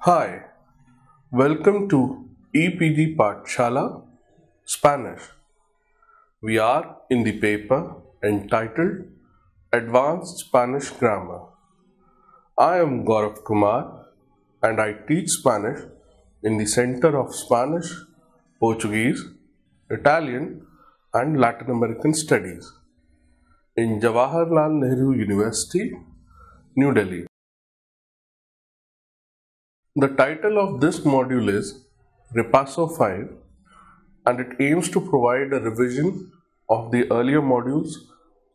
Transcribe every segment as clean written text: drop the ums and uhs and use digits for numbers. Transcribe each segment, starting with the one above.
Hi, welcome to EPG Pathshala Spanish. We are in the paper entitled Advanced Spanish Grammar. I am Gaurav Kumar and I teach Spanish in the Center of Spanish, Portuguese, Italian and Latin American Studies in Jawaharlal Nehru University, New Delhi. The title of this module is Repaso 5 and it aims to provide a revision of the earlier modules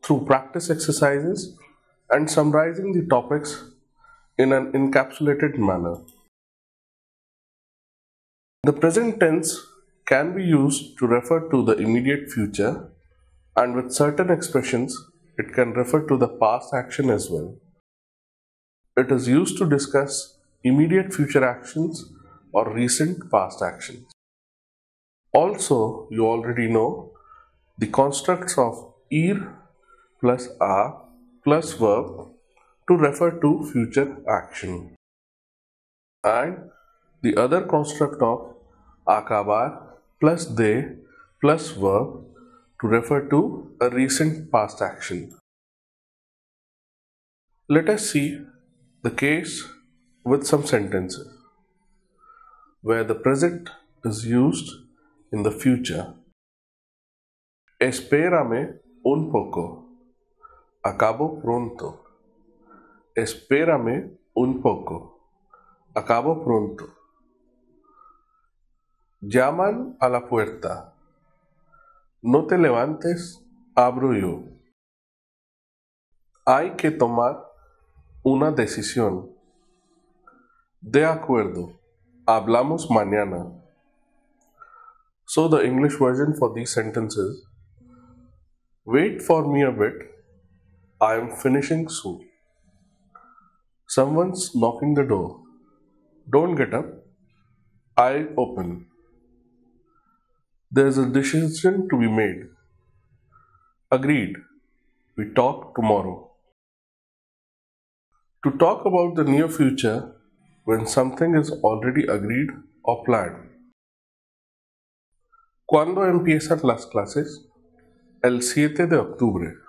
through practice exercises and summarizing the topics in an encapsulated manner. The present tense can be used to refer to the immediate future, and with certain expressions it can refer to the past action as well. It is used to discuss immediate future actions or recent past actions. Also, you already know the constructs of ir plus a plus verb to refer to future action, and the other construct of acabar plus de plus verb to refer to a recent past action. Let us see the case with some sentences where the present is used in the future. Espérame un poco. Acabo pronto. Espérame un poco. Acabo pronto. Llaman a la puerta. No te levantes, abro yo. Hay que tomar una decisión. De acuerdo, hablamos mañana. So the English version for these sentences: wait for me a bit, I am finishing soon. Someone's knocking the door. Don't get up, I open. There's a decision to be made. Agreed, we talk tomorrow. To talk about the near future when something is already agreed or planned. ¿Cuándo empiezan las clases? El 7 de octubre.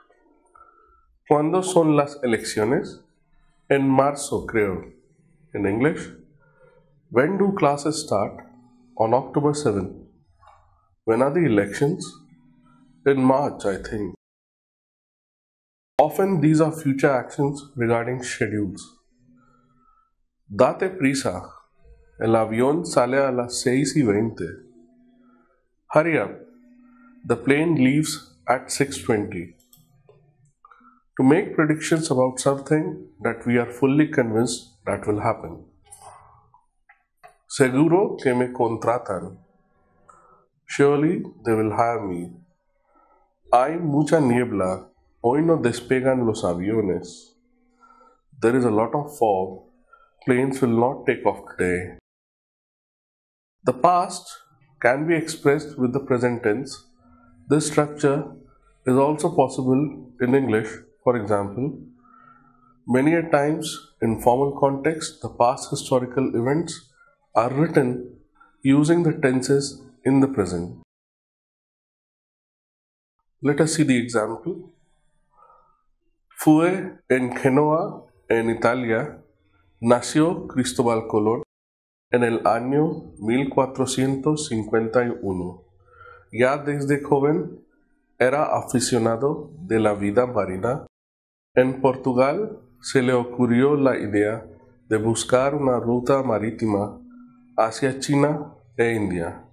¿Cuándo son las elecciones? En marzo, creo. In English, when do classes start? On October 7th. When are the elections? In March, I think. Often these are future actions regarding schedules. Date prisa. El avión sale a las 6:20. Hurry up. The plane leaves at 6:20. To make predictions about something that we are fully convinced that will happen. Seguro que me contratan. Surely they will hire me. Hay mucha niebla. Hoy no despegan los aviones. There is a lot of fog. Planes will not take off today. The past can be expressed with the present tense. This structure is also possible in English. For example, many a times in formal context, the past historical events are written using the tenses in the present. Let us see the example. Fue en Génova, en Italia, nació Cristóbal Colón en el año 1451. Ya desde joven era aficionado de la vida marina. En Portugal se le ocurrió la idea de buscar una ruta marítima hacia China e India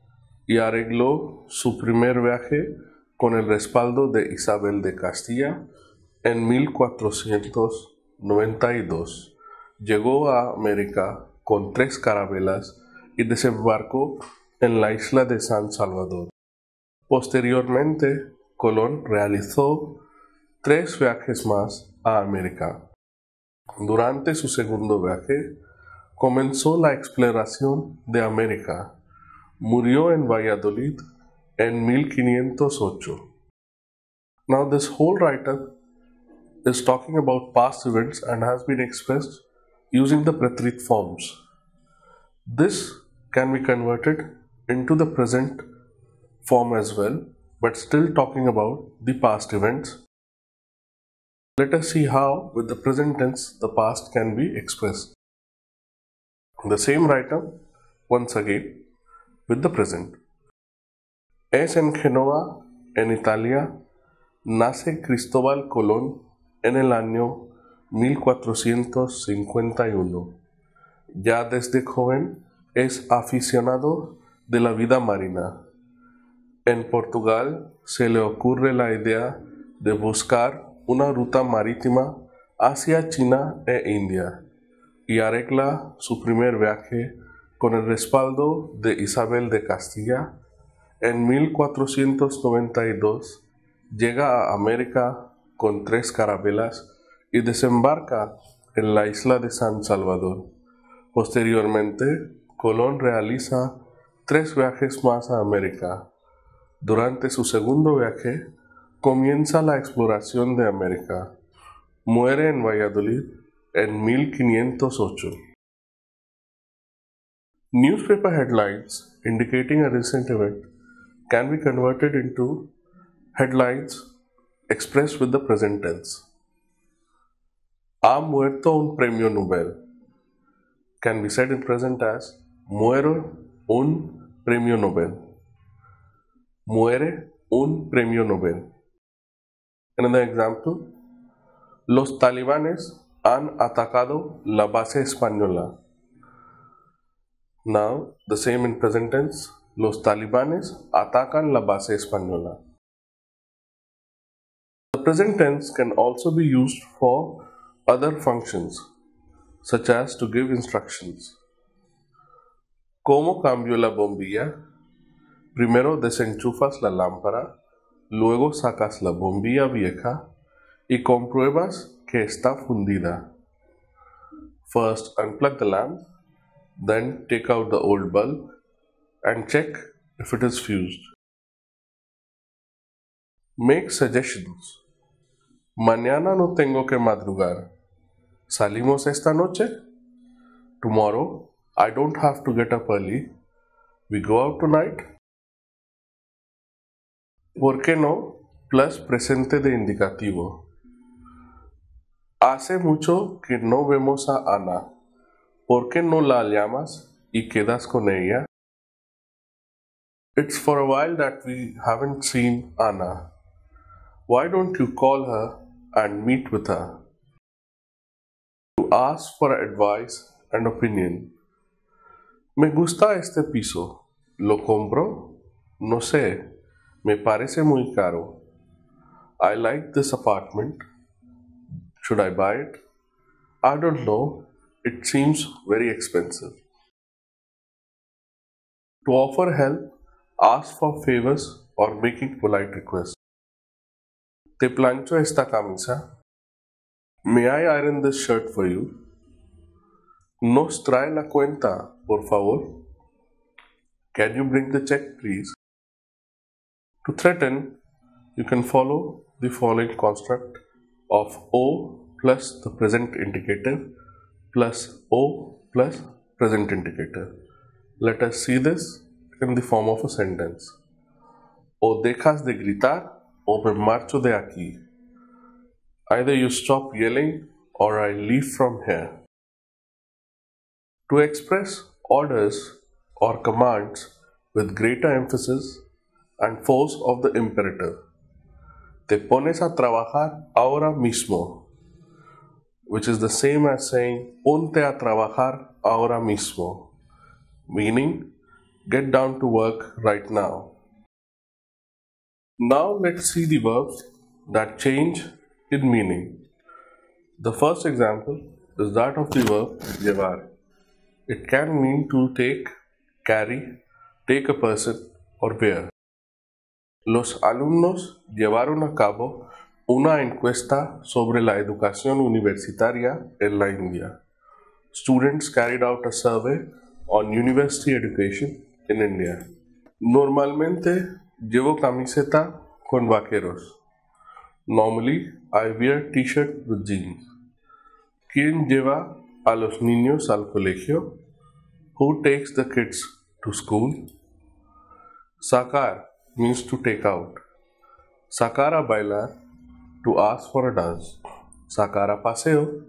y arregló su primer viaje con el respaldo de Isabel de Castilla en 1492. Llegó a América con 3 carabelas y desembarcó en la isla de San Salvador. Posteriormente, Colón realizó 3 viajes más a América. Durante su segundo viaje, comenzó la exploración de América. Murió en Valladolid en 1508. Now this whole write-up is talking about past events and has been expressed using the preterite forms. This can be converted into the present form as well, but still talking about the past events. Let us see how, with the present tense, the past can be expressed. The same writer, once again, with the present. Es en Génova, en Italia, nace Cristóbal Colón en el año 1451. Ya desde joven es aficionado de la vida marina. En Portugal se le ocurre la idea de buscar una ruta marítima hacia China e India y arregla su primer viaje con el respaldo de Isabel de Castilla. En 1492 llega a América con 3 carabelas y desembarca en la isla de San Salvador. Posteriormente, Colón realiza 3 viajes más a América. Durante su segundo viaje, comienza la exploración de América. Muere en Valladolid en 1508. Newspaper headlines indicating a recent event can be converted into headlines expressed with the present tense. Ha muerto un premio Nobel can be said in present as muero un premio Nobel. Muere un premio Nobel. Another example. Los talibanes han atacado la base española. Now, the same in present tense. Los talibanes atacan la base española. The present tense can also be used for other functions, such as to give instructions. ¿Cómo cambio la bombilla? Primero desenchufas la lámpara, luego sacas la bombilla vieja y compruebas que está fundida. First unplug the lamp, then take out the old bulb and check if it is fused. Make suggestions. Mañana no tengo que madrugar. ¿Salimos esta noche? Tomorrow, I don't have to get up early. We go out tonight? ¿Por qué no? Plus presente de indicativo. Hace mucho que no vemos a Ana. ¿Por qué no la llamas y quedas con ella? It's for a while that we haven't seen Ana. Why don't you call her and meet with her? To ask for advice and opinion. Me gusta este piso. ¿Lo compro? No sé. Me parece muy caro. I like this apartment. Should I buy it? I don't know. It seems very expensive. To offer help, ask for favors or making polite requests. Te plancho esta camisa. May I iron this shirt for you? Nos trae la cuenta, por favor. Can you bring the check, please? To threaten, you can follow the following construct of O plus the present indicative plus O plus present indicator. Let us see this in the form of a sentence. O dejas de gritar o me marcho de aquí. Either you stop yelling or I leave from here. To express orders or commands with greater emphasis and force of the imperative. Te pones a trabajar ahora mismo, which is the same as saying ponte a trabajar ahora mismo, meaning get down to work right now. Now let's see the verbs that change in meaning. The first example is that of the verb llevar. It can mean to take, carry, take a person, or bear. Los alumnos llevaron a cabo una encuesta sobre la educación universitaria en la India. Students carried out a survey on university education in India. Normalmente llevo camiseta con vaqueros. Normally, I wear t-shirt with jeans. ¿Quién lleva a los niños al colegio? Who takes the kids to school? Sakar means to take out. Sakara bailar, to ask for a dance. Sakara paseo,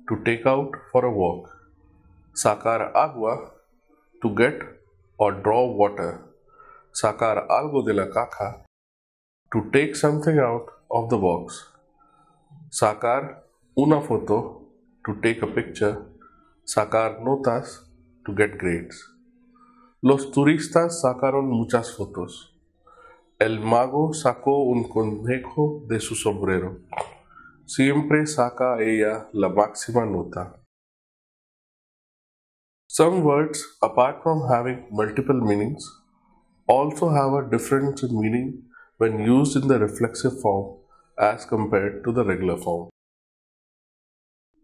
to take out for a walk. Sacar agua, to get or draw water. Sacar algo de la caja, to take something out of the box. Sacar una foto, to take a picture. Sacar notas, to get grades. Los turistas sacaron muchas fotos. El mago sacó un conejo de su sombrero. Siempre saca ella la máxima nota. Some words, apart from having multiple meanings, also have a difference in meaning when used in the reflexive form as compared to the regular form.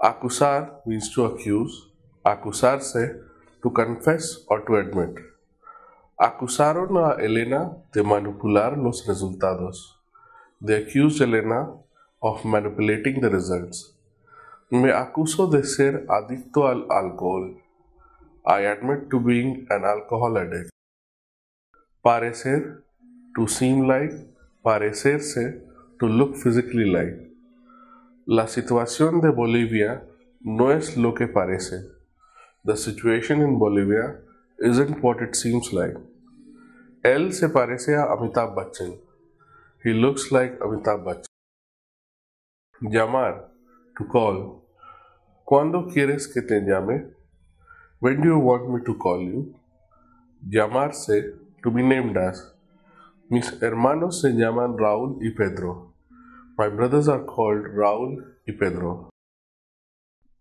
Acusar means to accuse, acusarse to confess or to admit. Acusaron a Elena de manipular los resultados. They accused Elena of manipulating the results. Me acuso de ser adicto al alcohol. I admit to being an alcohol addict. Parecer, to seem like. Parecerse, to look physically like. La situación de Bolivia no es lo que parece. The situation in Bolivia isn't what it seems like. Él se parece a Amitabh Bachchan. He looks like Amitabh Bachchan. Llamar, to call. ¿Cuándo quieres que te llame? When do you want me to call you? Llamarse, to be named as. Mis hermanos se llaman Raúl y Pedro. My brothers are called Raúl y Pedro.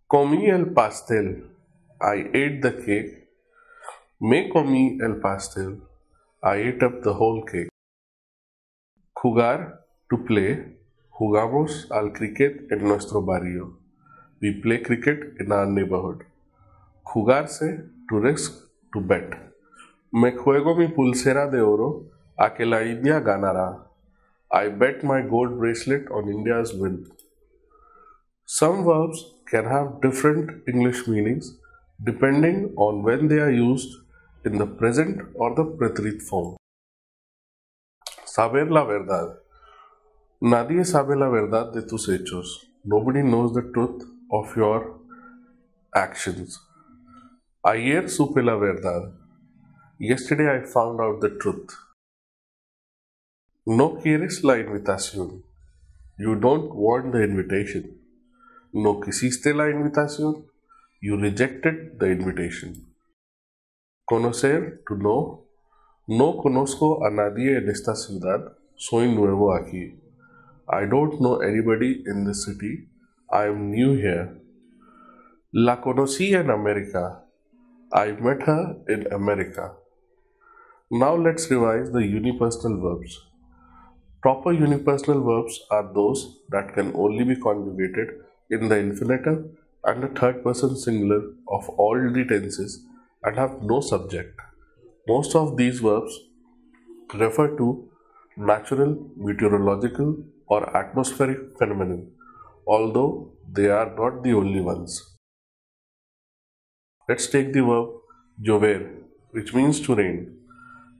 Comí el pastel. I ate the cake. Me comí el pastel. I ate up the whole cake. Jugar, to play. Jugamos al cricket en nuestro barrio. We play cricket in our neighborhood. Jugarse, to risk, to bet. Me juego mi pulsera de oro a que la India ganará. I bet my gold bracelet on India's win. Some verbs can have different English meanings depending on when they are used in the present or the preterite form. Saber la verdad. Nadie sabe la verdad de tus hechos. Nobody knows the truth of your actions. Ayer supe la verdad. Yesterday I found out the truth. No quieres la invitación. You don't want the invitation. No quisiste la invitación. You rejected the invitation. Conocer, to know. No conozco a nadie en esta ciudad. Soy nuevo aquí. I don't know anybody in this city. I am new here. La conocí en América. I met her in America. Now let's revise the unipersonal verbs. Proper unipersonal verbs are those that can only be conjugated in the infinitive and the third person singular of all the tenses and have no subject. Most of these verbs refer to natural, meteorological, or atmospheric phenomena, although they are not the only ones. Let's take the verb llover, which means to rain.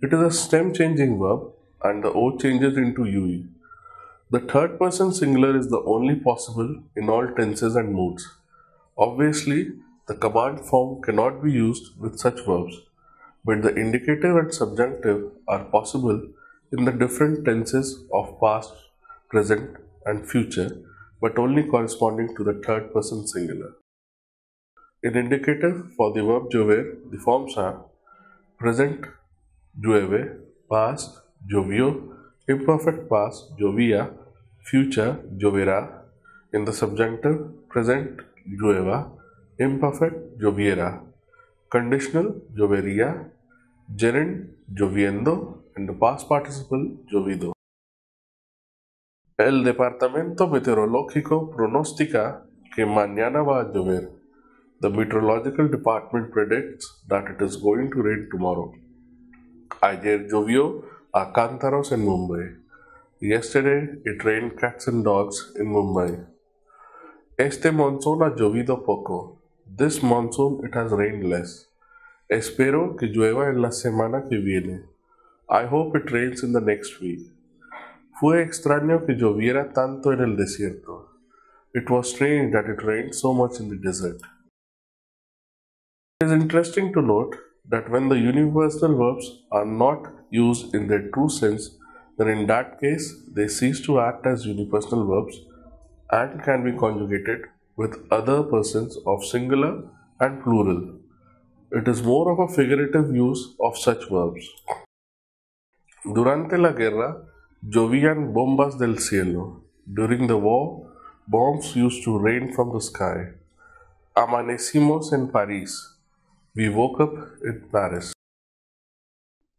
It is a stem changing verb and the O changes into UE. The third person singular is the only possible in all tenses and moods. Obviously, the command form cannot be used with such verbs, but the indicative and subjunctive are possible in the different tenses of past, present, and future, but only corresponding to the third person singular. In indicative for the verb llover, the forms are present llueve, past llovió, imperfect past llovía, future lloverá. In the subjunctive, present llueva, imperfect lloviera, conditional llovería, gerund lloviendo, and the past participle llovido. El departamento meteorológico pronostica que mañana va a llover. The meteorological department predicts that it is going to rain tomorrow. Ayer llovió a cántaros en Mumbai. Yesterday it rained cats and dogs in Mumbai. Este monsoon ha llovido poco. This monsoon it has rained less. Espero que llueva en la semana que viene. I hope it rains in the next week. Fue extraño que lloviera tanto en el desierto. It was strange that it rained so much in the desert. It is interesting to note that when the universal verbs are not used in their true sense, then in that case they cease to act as unipersonal verbs and can be conjugated with other persons of singular and plural. It is more of a figurative use of such verbs. Durante la guerra, llovían bombas del cielo. During the war, bombs used to rain from the sky. Amanecimos en París. We woke up in Paris.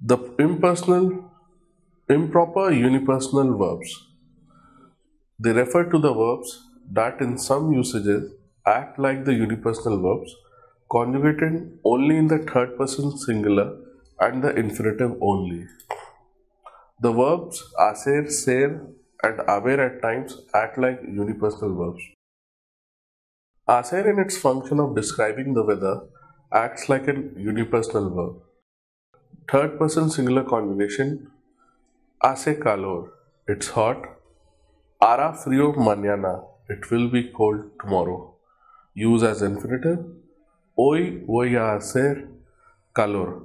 The improper unipersonal verbs. They refer to the verbs that in some usages act like the unipersonal verbs, conjugated only in the third person singular and the infinitive only. The verbs hacer, ser, and haber at times act like unipersonal verbs. Hacer in its function of describing the weather acts like a unipersonal verb. Third person singular conjugation, hace calor, it's hot. Hará frío mañana, it will be cold tomorrow. Use as infinitive. Hoy voy a hacer calor.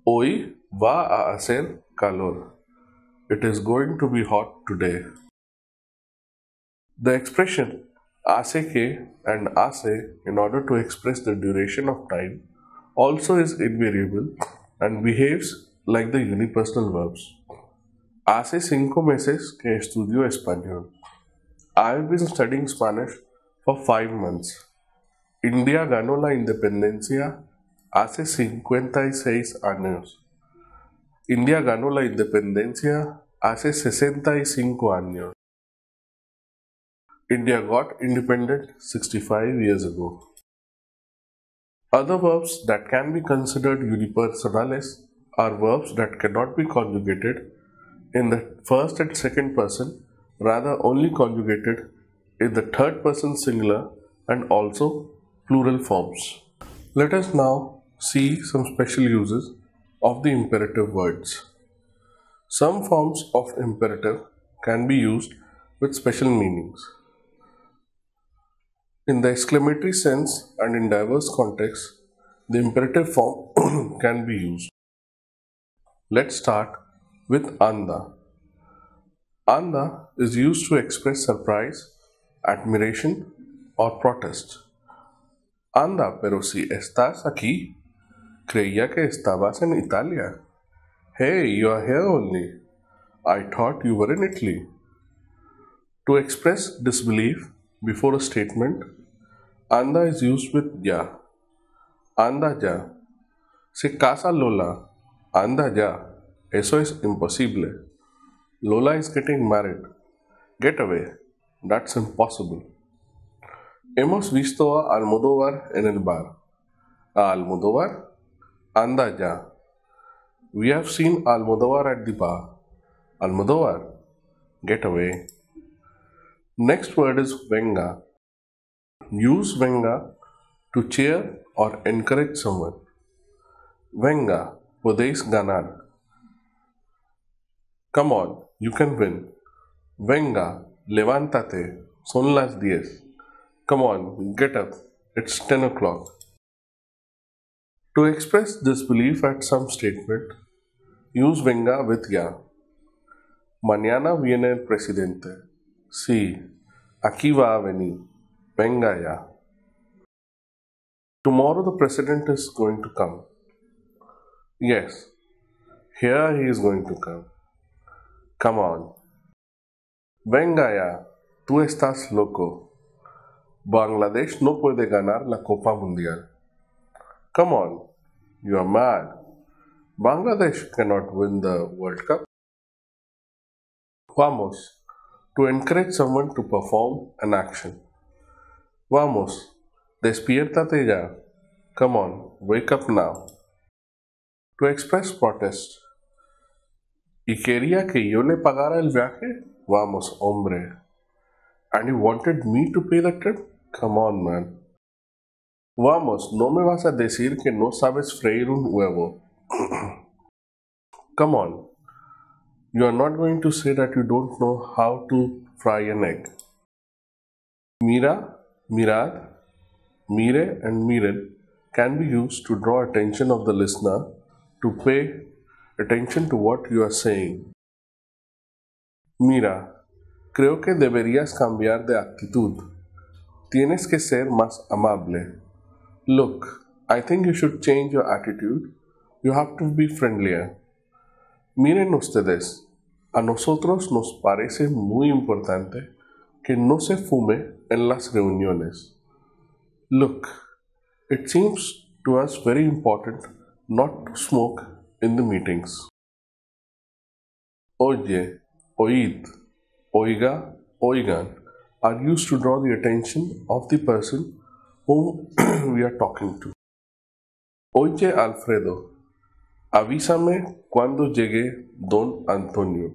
Hoy va a hacer calor. It is going to be hot today. The expression hace que and hace in order to express the duration of time also is invariable and behaves like the unipersonal verbs. Hace 5 meses que estudio español. I have been studying Spanish for 5 months. India ganó la independencia hace 56 años. India ganó la independencia hace 65 años. India got independent 65 years ago. Other verbs that can be considered unipersonales are verbs that cannot be conjugated in the first and second person, rather only conjugated in the third person singular and also plural forms. Let us now see some special uses of the imperative words. Some forms of imperative can be used with special meanings. In the exclamatory sense and in diverse contexts, the imperative form can be used. Let's start with anda. Anda is used to express surprise, admiration, or protest. Anda, pero si estás aquí, creía que estabas en Italia. Hey, you are here only. I thought you were in Italy. To express disbelief before a statement, anda is used with ya. Anda ya. Se casa Lola. Anda ya. Eso es imposible. Lola is getting married. Get away. That's impossible. Hemos visto a Almodóvar en el bar. ¿A Almodóvar? Anda ya. We have seen Almodóvar at the bar. Almodóvar. Get away. Next word is venga. Use venga to cheer or encourage someone. Venga, podéis ganar. Come on, you can win. Venga, levántate, son las 10. Come on, get up, it's 10 o'clock. To express disbelief at some statement, use venga with ya. Mañana viene el presidente. Sí, aquí va a venir. Venga ya. Tomorrow the president is going to come. Yes, here he is going to come. Come on. Venga ya, tú estás loco. Bangladesh no puede ganar la Copa Mundial. Come on, you are mad. Bangladesh cannot win the World Cup. Vamos, to encourage someone to perform an action. Vamos, despiértate ya. Come on, wake up now. To express protest. ¿Y quería que yo le pagara el viaje? Vamos, hombre. And you wanted me to pay the trip? Come on, man. Vamos, no me vas a decir que no sabes freír un huevo. Come on, you are not going to say that you don't know how to fry an egg. Mira, mirad, mire, and miren can be used to draw attention of the listener to pay attention to what you are saying. Mira, creo que deberías cambiar de actitud. Tienes que ser más amable. Look, I think you should change your attitude. You have to be friendlier. Miren ustedes, a nosotros nos parece muy importante que no se fume en las reuniones. Look, it seems to us very important not to smoke in the meetings. Oye, oíd, oiga, oigan are used to draw the attention of the person whom we are talking to. Oye, Alfredo, avísame cuando llegue Don Antonio.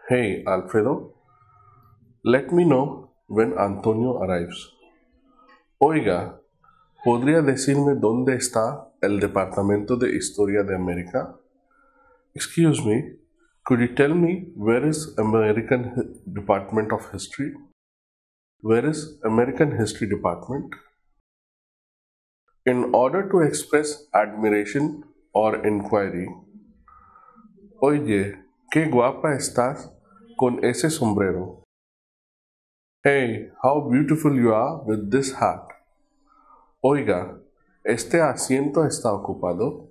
Hey, Alfredo, let me know when Antonio arrives. Oiga, ¿podría decirme dónde está el Departamento de Historia de América? Excuse me, could you tell me where is Department of History? Where is American History Department? In order to express admiration or inquiry, oye, qué guapa estás con ese sombrero. Hey, how beautiful you are with this hat. Oiga, ¿este asiento está ocupado?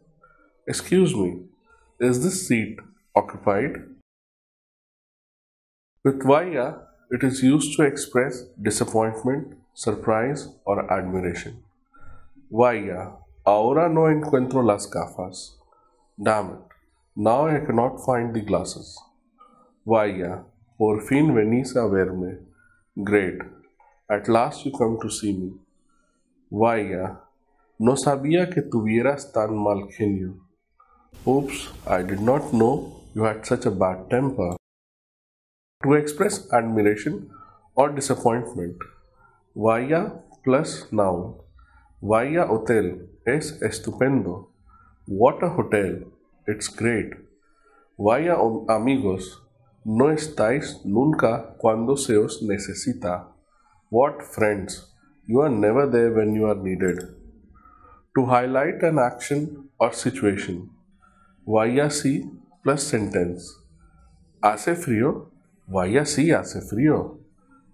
Excuse me, is this seat occupied? With vaya, it is used to express disappointment, surprise, or admiration. Vaya, ahora no encuentro las gafas. Damn it, now I cannot find the glasses. Vaya, por fin venís a verme. Great, at last you come to see me. Vaya, no sabía que tuvieras tan mal genio. Oops, I did not know you had such a bad temper. To express admiration or disappointment, vaya plus noun. Vaya hotel es estupendo. What a hotel, it's great. Vaya amigos, no estáis nunca cuando se os necesita. What friends, you are never there when you are needed. To highlight an action or situation, vaya sí plus sentence. ¿Hace frío? Vaya sí hace frío.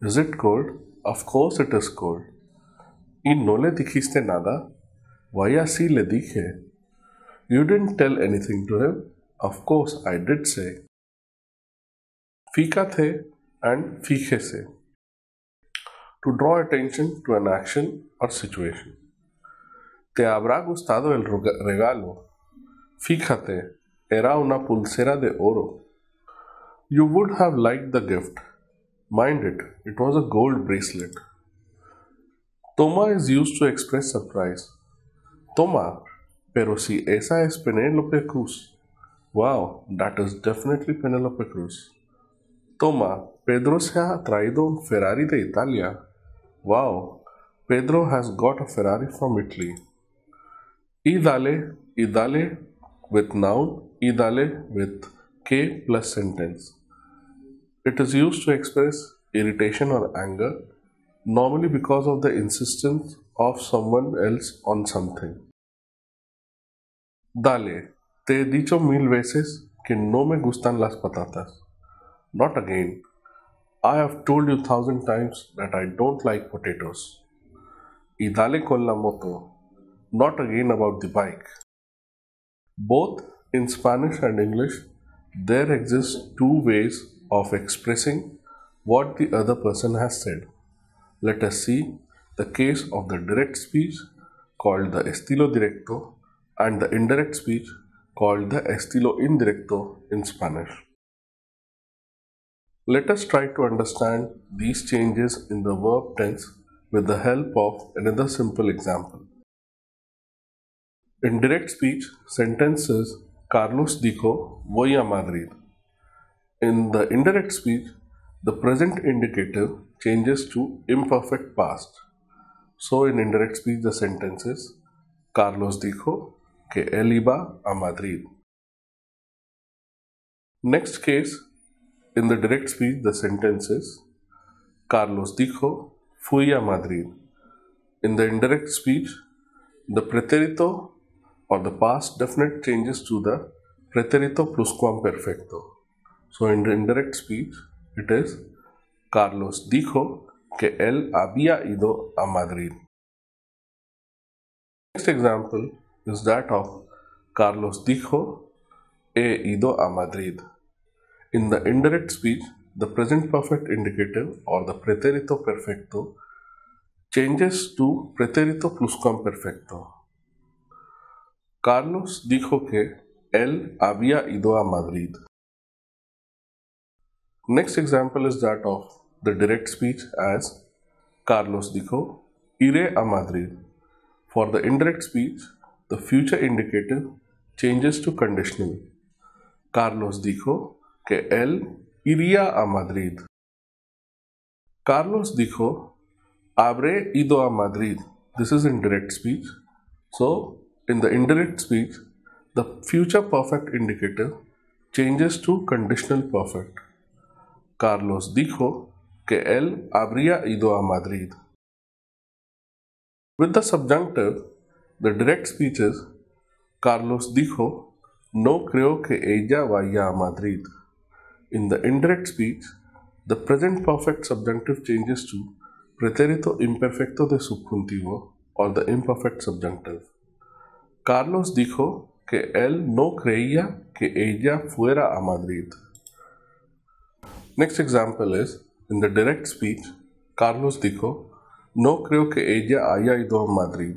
Is it cold? Of course it is cold. ¿Y no le dijiste nada? Vaya sí le dije. You didn't tell anything to him? Of course I did say. Fíjate and fíjese. To draw attention to an action or situation. Te habrá gustado el regalo. Fíjate, era una pulsera de oro. You would have liked the gift. Mind it, it was a gold bracelet. Toma is used to express surprise. Toma, pero si esa es Penélope Cruz. Wow, that is definitely Penélope Cruz. Toma, Pedro se ha traído un Ferrari de Italia. Wow, Pedro has got a Ferrari from Italy. Y dale with noun, y dale with K plus sentence. It is used to express irritation or anger, normally because of the insistence of someone else on something. Dale, te he dicho 1000 veces que no me gustan las patatas. Not again. I have told you 1000 times that I don't like potatoes. Y dale con la moto. Not again about the bike. Both in Spanish and English, there exist two ways of expressing what the other person has said. Let us see the case of the direct speech called the estilo directo and the indirect speech called the estilo indirecto in Spanish. Let us try to understand these changes in the verb tense with the help of another simple example. In direct speech, sentence is Carlos dijo voy a Madrid. In the indirect speech, the present indicative changes to imperfect past. So in indirect speech, the sentence is Carlos dijo que él iba a Madrid. Next case, in the direct speech, the sentence is Carlos dijo fui a Madrid. In the indirect speech, the pretérito or the past definite changes to the pretérito pluscuamperfecto. So in the indirect speech, it is Carlos dijo que él había ido a Madrid. Next example is that of Carlos dijo he ido a Madrid. In the indirect speech, the present perfect indicative or the pretérito perfecto changes to pretérito pluscuamperfecto. Carlos dijo que él había ido a Madrid. Next example is that of the direct speech as Carlos dijo iré a Madrid. For the indirect speech, the future indicative changes to conditional. Carlos dijo que él iría a Madrid. Carlos dijo habré ido a Madrid. This is in direct speech. So, in the indirect speech, the future perfect indicative changes to conditional perfect. Carlos dijo que él habría ido a Madrid. With the subjunctive, the direct speech is Carlos dijo no creo que ella vaya a Madrid. In the indirect speech, the present perfect subjunctive changes to pretérito imperfecto de subjuntivo or the imperfect subjunctive. Carlos dijo que él no creía que ella fuera a Madrid. Next example is, in the direct speech, Carlos dijo, no creo que ella haya ido a Madrid.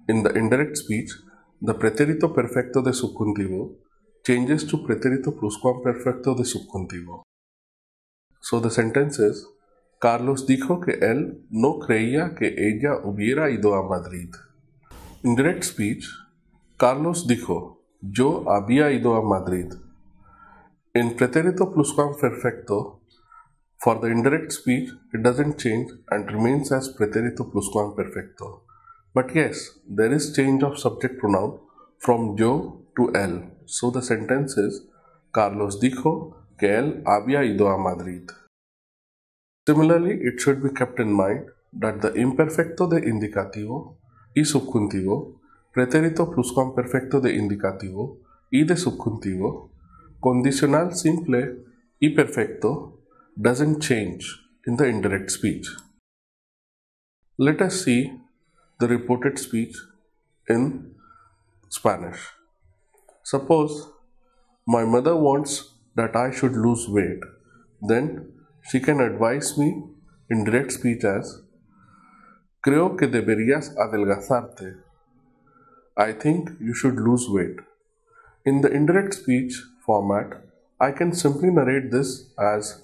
In the indirect speech, the pretérito perfecto de subjuntivo changes to pretérito pluscuamperfecto de subjuntivo. So the sentence is, Carlos dijo que él no creía que ella hubiera ido a Madrid. In direct speech, Carlos dijo, yo había ido a Madrid. In pretérito pluscuamperfecto, for the indirect speech, it doesn't change and remains as pretérito pluscuamperfecto. But yes, there is change of subject pronoun from yo to él. So the sentence is, Carlos dijo que él había ido a Madrid. Similarly, it should be kept in mind that the imperfecto de indicativo y subjuntivo, pretérito pluscuamperfecto de indicativo y de subjuntivo, condicional simple y perfecto doesn't change in the indirect speech. Let us see the reported speech in Spanish. Suppose my mother wants that I should lose weight. Then she can advise me in direct speech as creo que deberías adelgazarte. I think you should lose weight. In the indirect speech format, I can simply narrate this as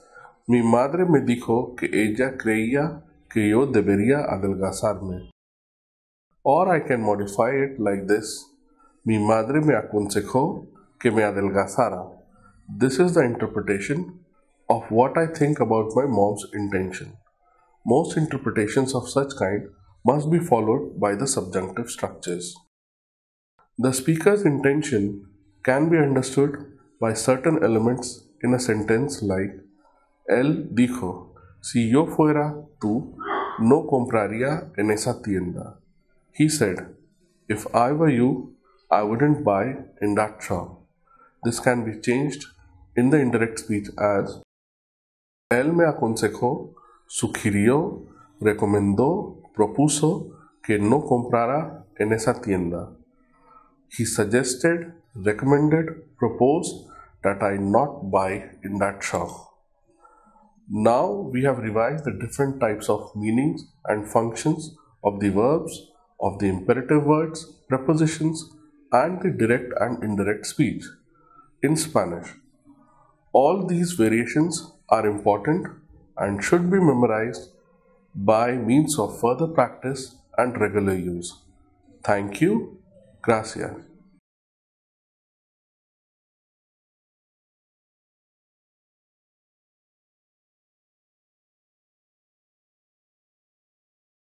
mi madre me dijo que ella creía que yo debería adelgazarme. Or I can modify it like this. Mi madre me aconsejó que me adelgazara. This is the interpretation of what I think about my mom's intention. Most interpretations of such kind must be followed by the subjunctive structures. The speaker's intention can be understood by certain elements in a sentence like Él dijo, si yo fuera tú, no compraría en esa tienda. He said, if I were you, I wouldn't buy in that shop. This can be changed in the indirect speech as Él me aconsejó, sugirió, recomendó, propuso que no comprara en esa tienda. He suggested, recommended, proposed that I not buy in that shop. Now we have revised the different types of meanings and functions of the verbs, of the imperative words, prepositions, and the direct and indirect speech in Spanish. All these variations are important and should be memorized by means of further practice and regular use. Thank you. Gracias.